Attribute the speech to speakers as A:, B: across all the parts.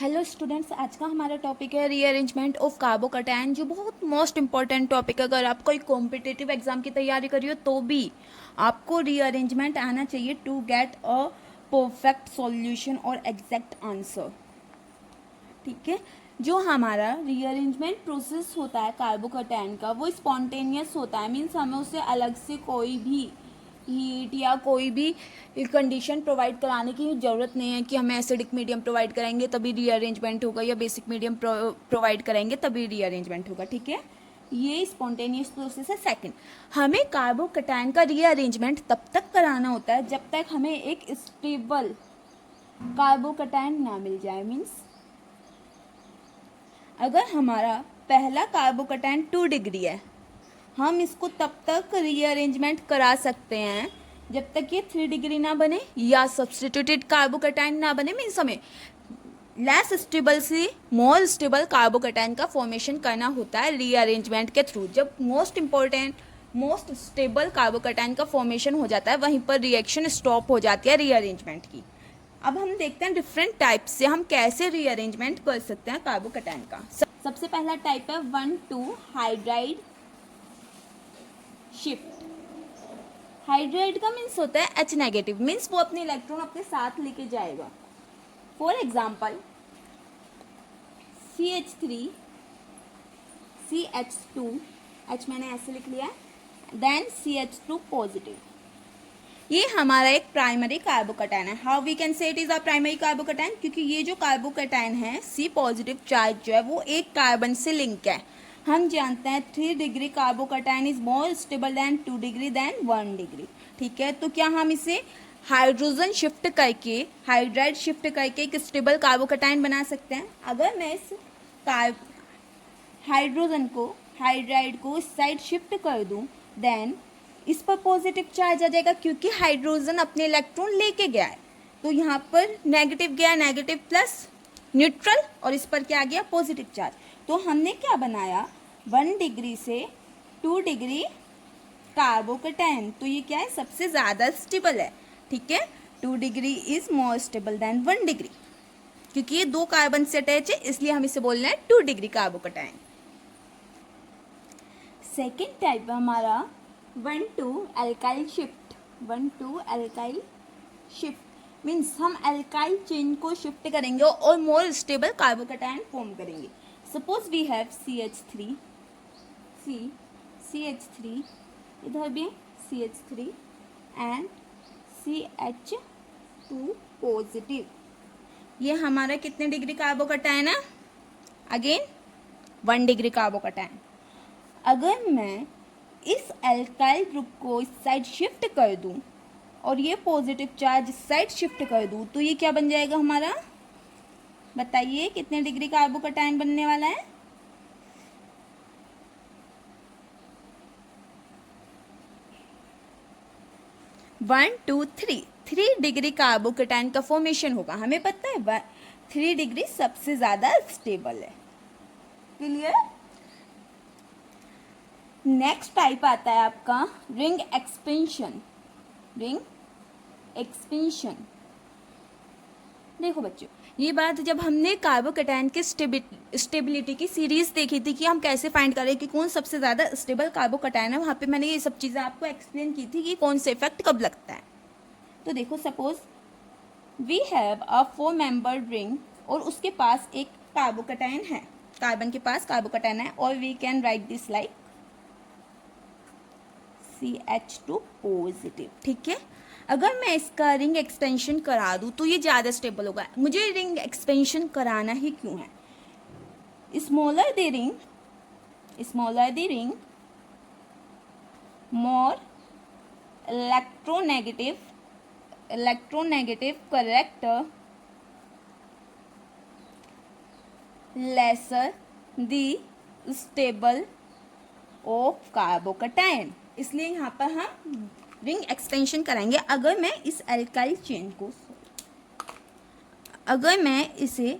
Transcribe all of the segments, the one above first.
A: Hello students, आज का हमारा टॉपिक है रीअरेंजमेंट ऑफ कार्बोकैटायन, जो बहुत मोस्ट इंपॉर्टेंट टॉपिक है। अगर आप कोई कॉम्पिटिटिव एग्जाम की तैयारी करी हो तो भी आपको रीअरेंजमेंट आना चाहिए to get a perfect solution और एग्जैक्ट आंसर। ठीक है, जो हमारा रीअरेंजमेंट प्रोसेस होता है कार्बोकैटायन का, वो स्पॉन्टेनियस होता है। मीन्स हमें उससे अलग से कोई भी हीट या कोई भी कंडीशन प्रोवाइड कराने की ज़रूरत नहीं है कि हमें एसिडिक मीडियम प्रोवाइड कराएंगे तभी रीअरेंजमेंट होगा या बेसिक मीडियम प्रोवाइड कराएंगे तभी रीअरेंजमेंट होगा। ठीक है, ये स्पॉन्टेनियस प्रोसेस है। सेकंड, हमें कार्बोकैटायन का रीअरेंजमेंट तब तक कराना होता है जब तक हमें एक स्टेबल कार्बोकैटायन ना मिल जाए। मीन्स अगर हमारा पहला कार्बोकैटायन 2 डिग्री है, हम इसको तब तक रीअरेंजमेंट करा सकते हैं जब तक ये 3 डिग्री ना बने या सब्सटीट्यूटेड कार्बोकैटायन ना बने। मीन्स हमें लेस स्टेबल से मोर स्टेबल कार्बोकैटायन का फॉर्मेशन करना होता है रीअरेंजमेंट के थ्रू। जब मोस्ट स्टेबल कार्बोकैटायन का फॉर्मेशन हो जाता है, वहीं पर रिएक्शन स्टॉप हो जाती है रीअरेंजमेंट की। अब हम देखते हैं डिफरेंट टाइप से हम कैसे रीअरेंजमेंट कर सकते हैं कार्बोकैटायन का। सबसे पहला टाइप है 1,2 हाइड्राइड शिफ्ट। हाइड्राइड का मीन्स होता है H नेगेटिव, मीन्स वो अपने इलेक्ट्रॉन अपने साथ लेके जाएगा। For example CH3 CH2, H मैंने ऐसे लिख लिया है, देन CH2 पॉजिटिव। ये हमारा एक प्राइमरी कार्बोकैटायन है। How we can say it is a primary carbocation, क्योंकि ये जो कार्बोकैटायन है C पॉजिटिव चार्ज जो है वो एक कार्बन से लिंक है। हम जानते हैं 3 degree carbocation is more stable than 2 degree than 1 degree. ठीक है, तो क्या हम इसे हाइड्रोजन शिफ्ट करके, हाइड्राइड शिफ्ट करके एक स्टेबल कार्बोकैटायन बना सकते हैं। अगर मैं इस हाइड्रोजन को, हाइड्राइड को इस साइड शिफ्ट कर दूं, देन इस पर पॉजिटिव चार्ज आ जाएगा क्योंकि हाइड्रोजन अपने इलेक्ट्रॉन लेके गया है। तो यहाँ पर नेगेटिव गया, नेगेटिव प्लस न्यूट्रल, और इस पर क्या आ गया, पॉजिटिव चार्ज। तो हमने क्या बनाया, 1 डिग्री से 2 डिग्री कार्बोकैटायन। तो ये क्या है, सबसे ज़्यादा स्टेबल है। ठीक है, 2 degree is more stable then 1 degree, क्योंकि ये 2 कार्बन से अटैच है, इसलिए हम इसे बोल रहे हैं 2 डिग्री कार्बोकैटायन। सेकेंड टाइप है हमारा 1,2 alkyl shift. 1,2 alkyl shift means हम एल्काइल चेन को शिफ्ट करेंगे और मोर स्टेबल कार्बोकैटायन फॉर्म करेंगे। Suppose we have CH3 CH3, इधर भी CH3 एंड CH2 पॉजिटिव। ये हमारा कितने डिग्री कार्बोकैटायन है, अगेन 1 डिग्री कार्बोकैटायन। अगर मैं इस एल्काइल ग्रुप को इस साइड शिफ्ट कर दूं और ये पॉजिटिव चार्ज इस साइड शिफ्ट कर दूं, तो ये क्या बन जाएगा हमारा, बताइए कितने डिग्री कार्बोकैटायन बनने वाला है। One two three 3 degree carbocation का फॉर्मेशन होगा। हमें पता है 3 डिग्री सबसे ज्यादा स्टेबल है। क्लियर। नेक्स्ट टाइप आता है आपका रिंग एक्सपेंशन। रिंग एक्सपेंशन, देखो बच्चों, ये बात जब हमने कार्बोकैटायन के स्टेबिलिटी की सीरीज देखी थी कि हम कैसे फाइंड करें कि कौन सबसे ज़्यादा स्टेबल कार्बोकैटायन है, वहाँ पे मैंने ये सब चीज़ें आपको एक्सप्लेन की थी कि कौन से इफेक्ट कब लगता है। तो देखो, suppose we have a 4 membered ring और उसके पास एक कार्बोकैटायन है, कार्बन के पास कार्बोकैटायन है, और we can write this like CH2 positive. ठीक है, अगर मैं इसका रिंग एक्सटेंशन करा दूं तो ये ज़्यादा स्टेबल होगा। मुझे रिंग एक्सपेंशन कराना ही क्यों है, smaller the ring more electronegative character, lesser the stable of carbocation. इसलिए यहाँ पर हम रिंग एक्सटेंशन कराएंगे। अगर मैं इस एल्काइल चेन को, अगर मैं इसे,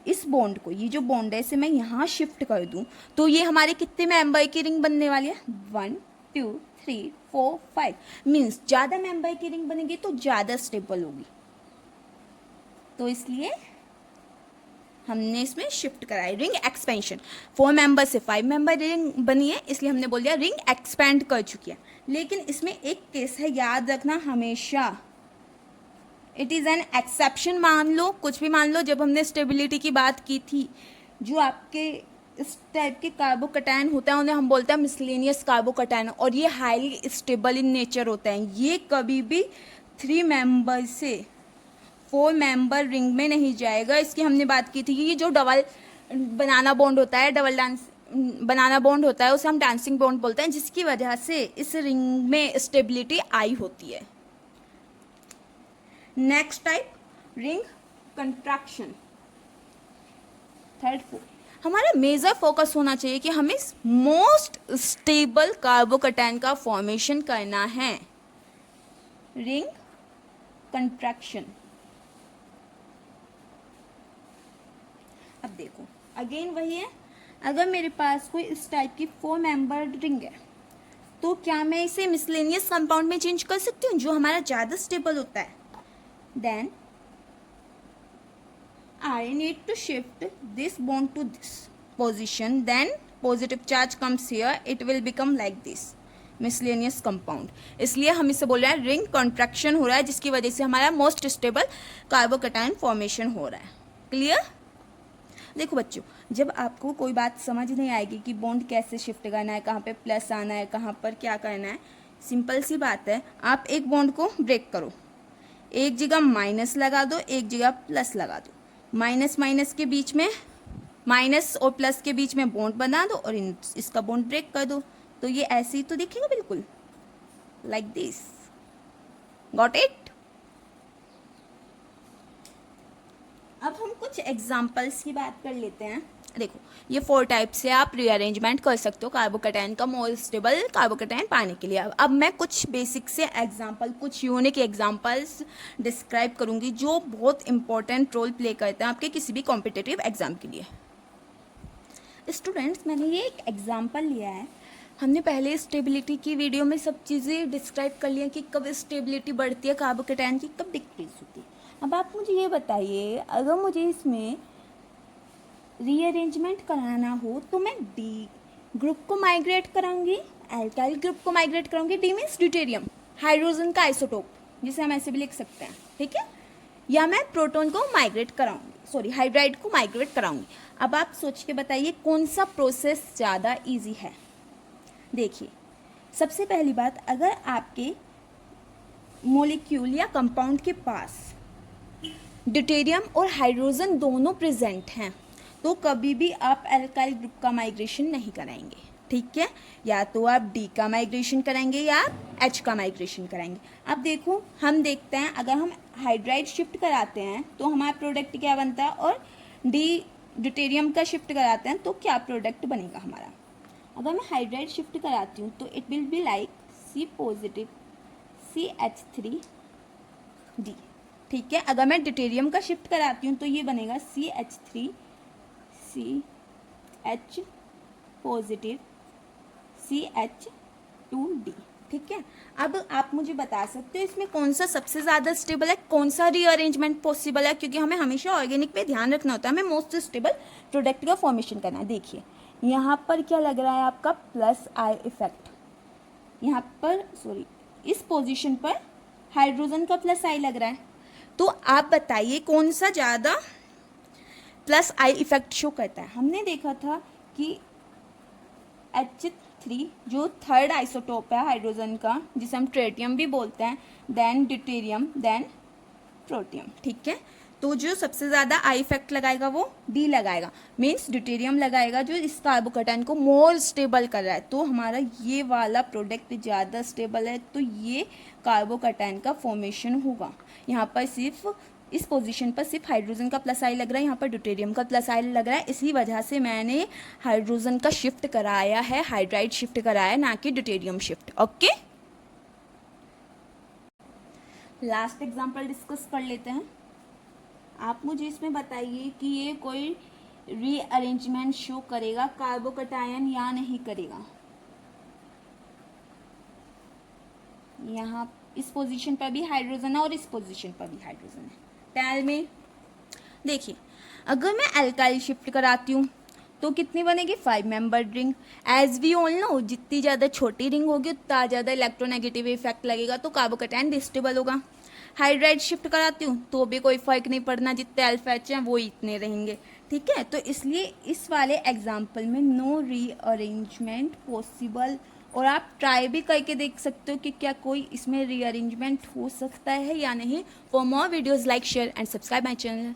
A: इस बॉन्ड को, ये जो बॉन्ड है इसे मैं यहाँ शिफ्ट कर दूँ, तो ये हमारे कितने मेंबर की रिंग बनने वाली है, 1 2 3 4 5। मीन्स ज़्यादा मेंबर की रिंग बनेगी तो ज़्यादा स्टेबल होगी। तो इसलिए हमने इसमें शिफ्ट कराई रिंग एक्सपेंशन। 4 मेंबर से 5 मेंबर रिंग बनी है, इसलिए हमने बोल दिया रिंग एक्सपेंड कर चुकी है। लेकिन इसमें एक केस है, याद रखना हमेशा, इट इज़ एन एक्सेप्शन। मान लो कुछ भी मान लो, जब हमने स्टेबिलिटी की बात की थी, जो आपके इस टाइप के कार्बोकटायन होता है उन्हें हम बोलते हैं मिसलेनियस कार्बोकटायन, और ये हाईली स्टेबल इन नेचर होता है। ये कभी भी 3 मेंबर से 4 मेंबर रिंग में नहीं जाएगा। इसकी हमने बात की थी कि ये जो डबल बनाना बॉन्ड होता है, डबल डांस बनाना बॉन्ड होता है, उसे हम डांसिंग बॉन्ड बोलते हैं, जिसकी वजह से इस रिंग में स्टेबिलिटी आई होती है। Next type ring contraction. Third fourth हमारा मेजर फोकस होना चाहिए कि हमें मोस्ट स्टेबल कार्बोकटायन का फॉर्मेशन करना है। Ring contraction. अब देखो अगेन वही है, अगर मेरे पास कोई इस टाइप की 4 मेंबर्ड रिंग है तो क्या मैं इसे मिसलेनियस कंपाउंड में चेंज कर सकती हूँ जो हमारा ज़्यादा स्टेबल होता है? Then I need to shift this bond to this position, then positive charge comes here, it will become like this miscellaneous compound। इसलिए हम इसे बोल रहे हैं रिंग कॉन्ट्रैक्शन हो रहा है, जिसकी वजह से हमारा मोस्ट स्टेबल कार्बोकटायन फॉर्मेशन हो रहा है। क्लियर? देखो बच्चों, जब आपको कोई बात समझ नहीं आएगी कि बॉन्ड कैसे शिफ्ट करना है, कहाँ पे प्लस आना है, कहाँ पर क्या करना है, सिंपल सी बात है, आप एक बॉन्ड को ब्रेक करो, एक जगह माइनस लगा दो, एक जगह प्लस लगा दो, माइनस माइनस के बीच में, माइनस और प्लस के बीच में बॉन्ड बना दो और इसका बॉन्ड ब्रेक कर दो, तो ये ऐसे ही तो दिखेगा बिल्कुल लाइक दिस। Got it? अब हम कुछ एग्जांपल्स की बात कर लेते हैं। देखो ये 4 टाइप से आप रीअरेंजमेंट कर सकते हो कार्बोकटायन का मोर स्टेबल कार्बोकटायन पाने के लिए। अब मैं कुछ बेसिक से एग्जांपल, कुछ यूनिक एग्जांपल्स डिस्क्राइब करूंगी जो बहुत इंपॉर्टेंट रोल प्ले करते हैं आपके किसी भी कॉम्पिटिटिव एग्जाम के लिए। स्टूडेंट्स, मैंने ये एक एग्जांपल लिया है, हमने पहले स्टेबिलिटी की वीडियो में सब चीज़ें डिस्क्राइब कर लिया कि कब स्टेबिलिटी बढ़ती है कार्बोकटायन की, कब डिक्रीज होती है। अब आप मुझे ये बताइए, अगर मुझे इसमें रीअरेंजमेंट कराना हो तो मैं डी ग्रुप को माइग्रेट कराऊंगी, एल्काइल ग्रुप को माइग्रेट कराऊंगी। डी मीन्स ड्यूटेरियम, हाइड्रोजन का आइसोटोप, जिसे हम ऐसे भी लिख सकते हैं, ठीक है, या मैं प्रोटॉन को माइग्रेट कराऊंगी, सॉरी हाइड्राइड को माइग्रेट कराऊंगी। अब आप सोच के बताइए कौन सा प्रोसेस ज़्यादा ईजी है। देखिए सबसे पहली बात, अगर आपके मोलिक्यूल या कंपाउंड के पास ड्यूटेरियम और हाइड्रोजन दोनों प्रेजेंट हैं तो कभी भी आप एल्काइल ग्रुप का माइग्रेशन नहीं कराएंगे, ठीक है, या तो आप डी का माइग्रेशन कराएंगे या एच का माइग्रेशन कराएंगे। अब देखो हम देखते हैं, अगर हम हाइड्राइड शिफ्ट कराते हैं तो हमारा प्रोडक्ट क्या बनता है, और डी ड्यूटेरियम का शिफ्ट कराते हैं तो क्या प्रोडक्ट बनेगा हमारा। अगर मैं हाइड्राइड शिफ्ट कराती हूँ तो it will be like C positive CH3D, ठीक है। अगर मैं ड्यूटेरियम का शिफ्ट कराती हूँ तो ये बनेगा CH3CH पॉजिटिव CH2D, ठीक है। अब आप मुझे बता सकते हो इसमें कौन सा सबसे ज़्यादा स्टेबल है, कौन सा रीअरेंजमेंट पॉसिबल है, क्योंकि हमें हमेशा ऑर्गेनिक पे ध्यान रखना होता है, हमें मोस्ट स्टेबल प्रोडक्ट का फॉर्मेशन करना है। देखिए यहाँ पर क्या लग रहा है आपका प्लस आई इफेक्ट, यहाँ पर सॉरी इस पोजीशन पर हाइड्रोजन का प्लस आई लग रहा है, तो आप बताइए कौन सा ज़्यादा प्लस आई इफेक्ट शो करता है। हमने देखा था कि H3 जो थर्ड आइसोटोप है हाइड्रोजन का, जिसे हम ट्रेटियम भी बोलते हैं, देन ड्यूटेरियम, देन प्रोटियम, ठीक है। तो जो सबसे ज़्यादा आई इफेक्ट लगाएगा वो डी लगाएगा, मीन्स ड्यूटेरियम लगाएगा, जो इस कार्बोकटायन को मोर स्टेबल कर रहा है। तो हमारा ये वाला प्रोडक्ट ज़्यादा स्टेबल है, तो ये कार्बोकटायन का फॉर्मेशन होगा। यहाँ पर सिर्फ इस पोजीशन पर सिर्फ हाइड्रोजन का प्लस आई लग रहा है, यहाँ पर ड्यूटेरियम का प्लस आई लग रहा है, इसी वजह से मैंने हाइड्रोजन का शिफ्ट कराया है, हाइड्राइड शिफ्ट कराया है, ना कि deuterium shift. Okay, last example discuss कर लेते हैं। आप मुझे इसमें बताइए कि ये कोई रीअरेंजमेंट शो करेगा कार्बोकटायन या नहीं करेगा। यहाँ इस पोजीशन पर भी हाइड्रोजन है और इस पोजीशन पर भी हाइड्रोजन है। टेल में देखिए, अगर मैं अल्काइल शिफ्ट कराती हूँ तो कितनी बनेगी 5 membered ring. As we all know जितनी ज़्यादा छोटी रिंग होगी उतना ज़्यादा इलेक्ट्रोनेगेटिव इफेक्ट लगेगा, तो कार्बोकैटायन डिस्टेबल होगा। हाइड्राइड शिफ्ट कराती हूँ तो भी कोई फ़र्क नहीं पड़ना, जितने अल्फा एच हैं वो इतने रहेंगे। ठीक है, तो इसलिए इस वाले एग्जाम्पल में नो रीअरेंजमेंट पॉसिबल। और आप ट्राई भी करके देख सकते हो कि क्या कोई इसमें रीअरेंजमेंट हो सकता है या नहीं। For more videos like share and subscribe my channel.